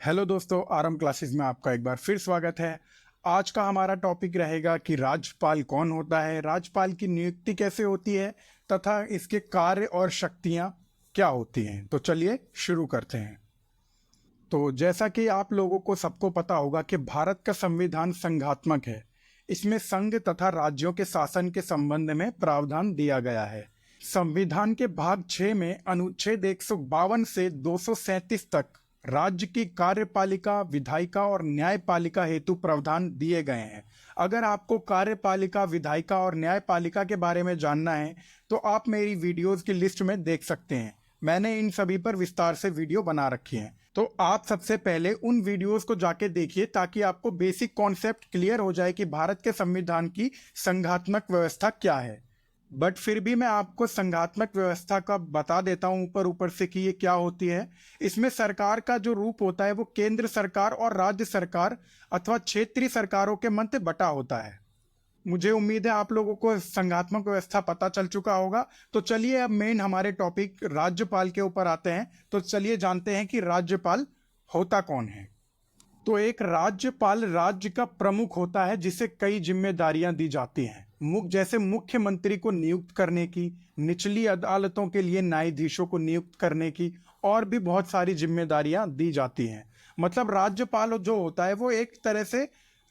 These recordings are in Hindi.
हेलो दोस्तों, आरएम क्लासेस में आपका एक बार फिर स्वागत है। आज का हमारा टॉपिक रहेगा कि राज्यपाल कौन होता है, राज्यपाल की नियुक्ति कैसे होती है तथा इसके कार्य और शक्तियां क्या होती हैं। तो चलिए शुरू करते हैं। तो जैसा कि आप लोगों को सबको पता होगा कि भारत का संविधान संघात्मक है। इसमें संघ तथा राज्यों के शासन के संबंध में प्रावधान दिया गया है। संविधान के भाग 6 में अनुच्छेद 152 से 237 तक राज्य की कार्यपालिका, विधायिका और न्यायपालिका हेतु प्रावधान दिए गए हैं। अगर आपको कार्यपालिका, विधायिका और न्यायपालिका के बारे में जानना है तो आप मेरी वीडियोस की लिस्ट में देख सकते हैं। मैंने इन सभी पर विस्तार से वीडियो बना रखी है, तो आप सबसे पहले उन वीडियोस को जाके देखिए ताकि आपको बेसिक कॉन्सेप्ट क्लियर हो जाए कि भारत के संविधान की संघात्मक व्यवस्था क्या है। बट फिर भी मैं आपको संघात्मक व्यवस्था का बता देता हूं ऊपर ऊपर से कि ये क्या होती है। इसमें सरकार का जो रूप होता है वो केंद्र सरकार और राज्य सरकार अथवा क्षेत्रीय सरकारों के मध्य बटा होता है। मुझे उम्मीद है आप लोगों को संघात्मक व्यवस्था पता चल चुका होगा। तो चलिए अब मेन हमारे टॉपिक राज्यपाल के ऊपर आते हैं। तो चलिए जानते हैं कि राज्यपाल होता कौन है। तो एक राज्यपाल राज्य का प्रमुख होता है जिसे कई जिम्मेदारियां दी जाती हैं। जैसे मुख्यमंत्री को नियुक्त करने की, निचली अदालतों के लिए न्यायाधीशों को नियुक्त करने की और भी बहुत सारी जिम्मेदारियां दी जाती हैं। मतलब राज्यपाल जो होता है वो एक तरह से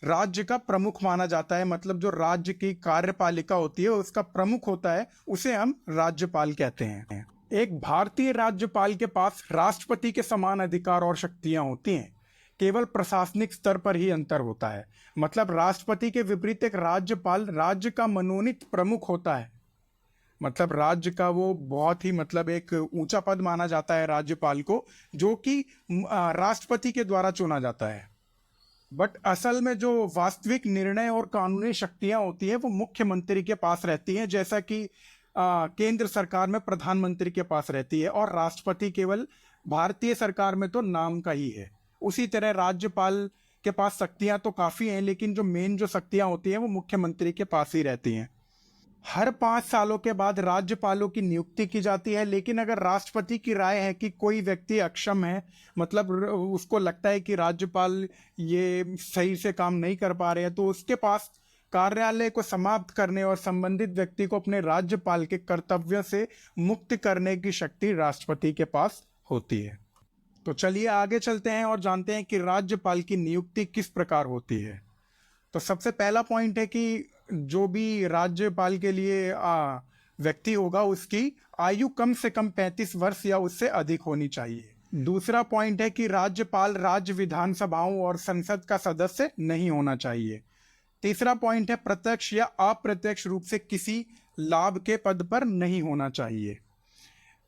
राज्य का प्रमुख माना जाता है। मतलब जो राज्य की कार्यपालिका होती है उसका प्रमुख होता है, उसे हम राज्यपाल कहते हैं। एक भारतीय राज्यपाल के पास राष्ट्रपति के समान अधिकार और शक्तियां होती हैं। केवल प्रशासनिक स्तर पर ही अंतर होता है। मतलब राष्ट्रपति के विपरीत एक राज्यपाल राज्य का मनोनीत प्रमुख होता है। मतलब राज्य का वो बहुत ही एक ऊंचा पद माना जाता है राज्यपाल को, जो कि राष्ट्रपति के द्वारा चुना जाता है। बट असल में जो वास्तविक निर्णय और कानूनी शक्तियां होती है वो मुख्यमंत्री के पास रहती हैं। जैसा कि केंद्र सरकार में प्रधानमंत्री के पास रहती है और राष्ट्रपति केवल भारतीय सरकार में तो नाम का ही है। उसी तरह राज्यपाल के पास शक्तियां तो काफ़ी हैं, लेकिन जो मेन जो शक्तियां होती हैं वो मुख्यमंत्री के पास ही रहती हैं। हर 5 सालों के बाद राज्यपालों की नियुक्ति की जाती है, लेकिन अगर राष्ट्रपति की राय है कि कोई व्यक्ति अक्षम है, मतलब उसको लगता है कि राज्यपाल ये सही से काम नहीं कर पा रहे हैं, तो उसके पास कार्यालय को समाप्त करने और संबंधित व्यक्ति को अपने राज्यपाल के कर्तव्य से मुक्त करने की शक्ति राष्ट्रपति के पास होती है। तो चलिए आगे चलते हैं और जानते हैं कि राज्यपाल की नियुक्ति किस प्रकार होती है। तो सबसे पहला पॉइंट है कि जो भी राज्यपाल के लिए व्यक्ति होगा उसकी आयु कम से कम 35 वर्ष या उससे अधिक होनी चाहिए। दूसरा पॉइंट है कि राज्यपाल राज्य विधानसभाओं और संसद का सदस्य नहीं होना चाहिए। तीसरा पॉइंट है प्रत्यक्ष या अप्रत्यक्ष रूप से किसी लाभ के पद पर नहीं होना चाहिए।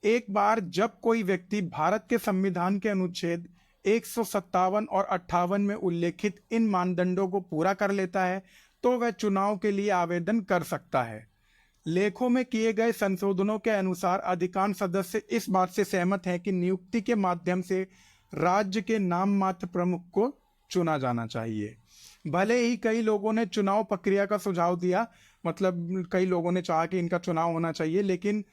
एक बार जब कोई व्यक्ति भारत के संविधान के अनुच्छेद 157 और 58 में उल्लेखित इन मानदंडों को पूरा कर लेता है तो वह चुनाव के लिए आवेदन कर सकता है। लेखों में किए गए संशोधनों के अनुसार अधिकांश सदस्य इस बात से सहमत हैं कि नियुक्ति के माध्यम से राज्य के नाम मात्र प्रमुख को चुना जाना चाहिए। भले ही कई लोगों ने चुनाव प्रक्रिया का सुझाव दिया, मतलब कई लोगों ने चाहा कि इनका चुनाव होना चाहिए, लेकिन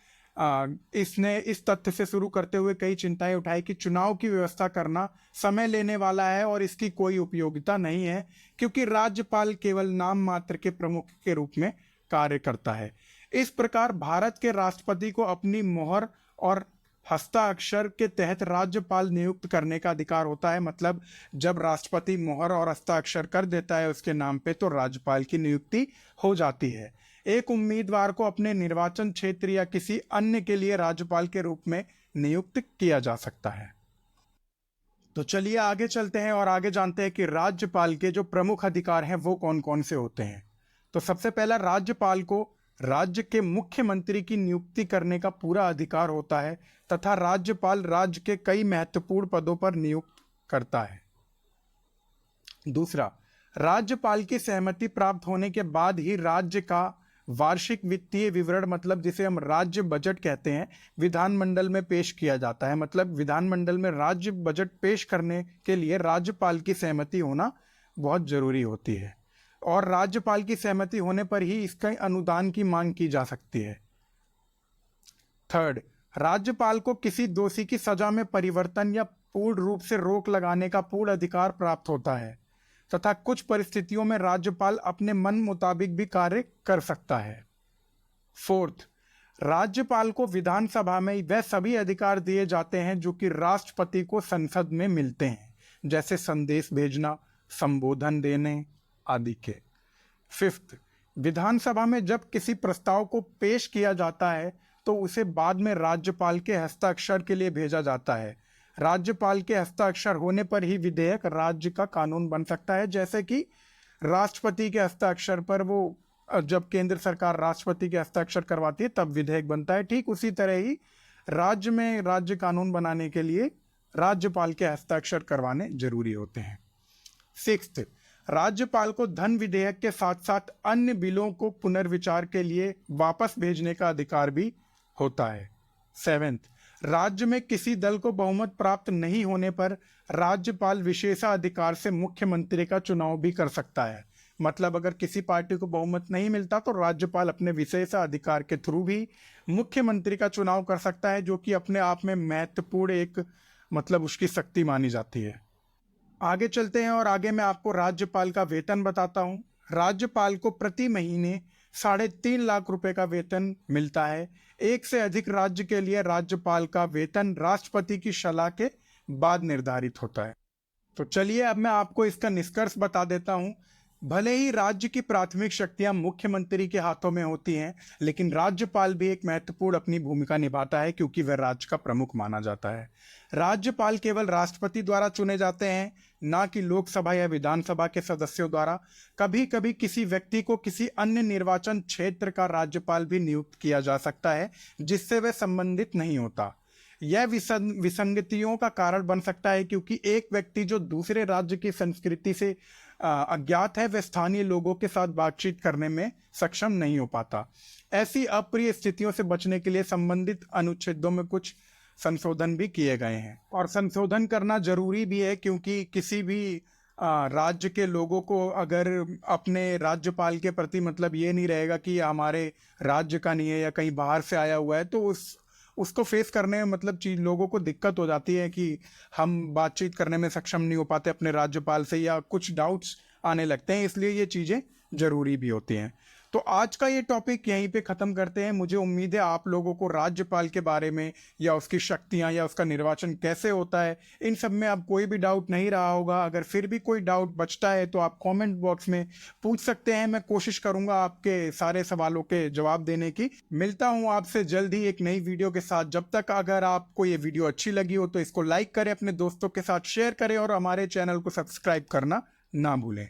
इसने इस तथ्य से शुरू करते हुए कई चिंताएं उठाई कि चुनाव की व्यवस्था करना समय लेने वाला है और इसकी कोई उपयोगिता नहीं है, क्योंकि राज्यपाल केवल नाम मात्र के प्रमुख के रूप में कार्य करता है। इस प्रकार भारत के राष्ट्रपति को अपनी मोहर और हस्ताक्षर के तहत राज्यपाल नियुक्त करने का अधिकार होता है। मतलब जब राष्ट्रपति मोहर और हस्ताक्षर कर देता है उसके नाम पे तो राज्यपाल की नियुक्ति हो जाती है। एक उम्मीदवार को अपने निर्वाचन क्षेत्र या किसी अन्य के लिए राज्यपाल के रूप में नियुक्त किया जा सकता है। तो चलिए आगे चलते हैं और आगे जानते हैं कि राज्यपाल के जो प्रमुख अधिकार हैं वो कौन कौन से होते हैं। तो सबसे पहला, राज्यपाल को राज्य के मुख्यमंत्री की नियुक्ति करने का पूरा अधिकार होता है तथा राज्यपाल राज्य के कई महत्वपूर्ण पदों पर नियुक्त करता है। दूसरा, राज्यपाल की सहमति प्राप्त होने के बाद ही राज्य का वार्षिक वित्तीय विवरण, मतलब जिसे हम राज्य बजट कहते हैं, विधानमंडल में पेश किया जाता है। मतलब विधानमंडल में राज्य बजट पेश करने के लिए राज्यपाल की सहमति होना बहुत जरूरी होती है और राज्यपाल की सहमति होने पर ही इसका अनुदान की मांग की जा सकती है। थर्ड, राज्यपाल को किसी दोषी की सजा में परिवर्तन या पूर्ण रूप से रोक लगाने का पूर्ण अधिकार प्राप्त होता है तथा कुछ परिस्थितियों में राज्यपाल अपने मन मुताबिक भी कार्य कर सकता है। फोर्थ, राज्यपाल को विधानसभा में वह सभी अधिकार दिए जाते हैं जो कि राष्ट्रपति को संसद में मिलते हैं, जैसे संदेश भेजना, संबोधन देने आदि के। फिफ्थ, विधानसभा में जब किसी प्रस्ताव को पेश किया जाता है तो उसे बाद में राज्यपाल के हस्ताक्षर के लिए भेजा जाता है। राज्यपाल के हस्ताक्षर होने पर ही विधेयक राज्य का कानून बन सकता है, जैसे कि राष्ट्रपति के हस्ताक्षर पर वो जब केंद्र सरकार राष्ट्रपति के हस्ताक्षर करवाती है तब विधेयक बनता है। ठीक उसी तरह ही राज्य में राज्य कानून बनाने के लिए राज्यपाल के हस्ताक्षर करवाने जरूरी होते हैं। सिक्स्थ, राज्यपाल को धन विधेयक के साथ साथ अन्य बिलों को पुनर्विचार के लिए वापस भेजने का अधिकार भी होता है। सेवेंथ, राज्य में किसी दल को बहुमत प्राप्त नहीं होने पर राज्यपाल विशेषाधिकार से मुख्यमंत्री का चुनाव भी कर सकता है। मतलब अगर किसी पार्टी को बहुमत नहीं मिलता तो राज्यपाल अपने विशेषाधिकार के थ्रू भी मुख्यमंत्री का चुनाव कर सकता है, जो कि अपने आप में महत्वपूर्ण एक मतलब उसकी शक्ति मानी जाती है। आगे चलते हैं और आगे मैं आपको राज्यपाल का वेतन बताता हूँ। राज्यपाल को प्रति महीने 3.5 लाख रुपए का वेतन मिलता है। एक से अधिक राज्य के लिए राज्यपाल का वेतन राष्ट्रपति की सलाह के बाद निर्धारित होता है। तो चलिए अब मैं आपको इसका निष्कर्ष बता देता हूँ। भले ही राज्य की प्राथमिक शक्तियां मुख्यमंत्री के हाथों में होती हैं, लेकिन राज्यपाल भी एक महत्वपूर्ण अपनी भूमिका निभाता है क्योंकि वह राज्य का प्रमुख माना जाता है। राज्यपाल केवल राष्ट्रपति द्वारा चुने जाते हैं, ना कि लोकसभा या विधानसभा के सदस्यों द्वारा। कभी कभी किसी व्यक्ति को किसी अन्य निर्वाचन क्षेत्र का राज्यपाल भी नियुक्त किया जा सकता है जिससे वह संबंधित नहीं होता। यह विसंगतियों का कारण बन सकता है क्योंकि एक व्यक्ति जो दूसरे राज्य की संस्कृति से अज्ञात है वह स्थानीय लोगों के साथ बातचीत करने में सक्षम नहीं हो पाता। ऐसी अप्रिय स्थितियों से बचने के लिए संबंधित अनुच्छेदों में कुछ संशोधन भी किए गए हैं और संशोधन करना जरूरी भी है क्योंकि किसी भी राज्य के लोगों को अगर अपने राज्यपाल के प्रति मतलब ये नहीं रहेगा कि हमारे राज्य का नहीं है या कहीं बाहर से आया हुआ है, तो उसको फेस करने में मतलब लोगों को दिक्कत हो जाती है कि हम बातचीत करने में सक्षम नहीं हो पाते अपने राज्यपाल से या कुछ डाउट्स आने लगते हैं, इसलिए ये चीज़ें ज़रूरी भी होती हैं। तो आज का ये टॉपिक यहीं पे ख़त्म करते हैं। मुझे उम्मीद है आप लोगों को राज्यपाल के बारे में या उसकी शक्तियां या उसका निर्वाचन कैसे होता है इन सब में अब कोई भी डाउट नहीं रहा होगा। अगर फिर भी कोई डाउट बचता है तो आप कमेंट बॉक्स में पूछ सकते हैं। मैं कोशिश करूंगा आपके सारे सवालों के जवाब देने की। मिलता हूं आपसे जल्द ही एक नई वीडियो के साथ। जब तक अगर आपको ये वीडियो अच्छी लगी हो तो इसको लाइक करें, अपने दोस्तों के साथ शेयर करें और हमारे चैनल को सब्सक्राइब करना ना भूलें।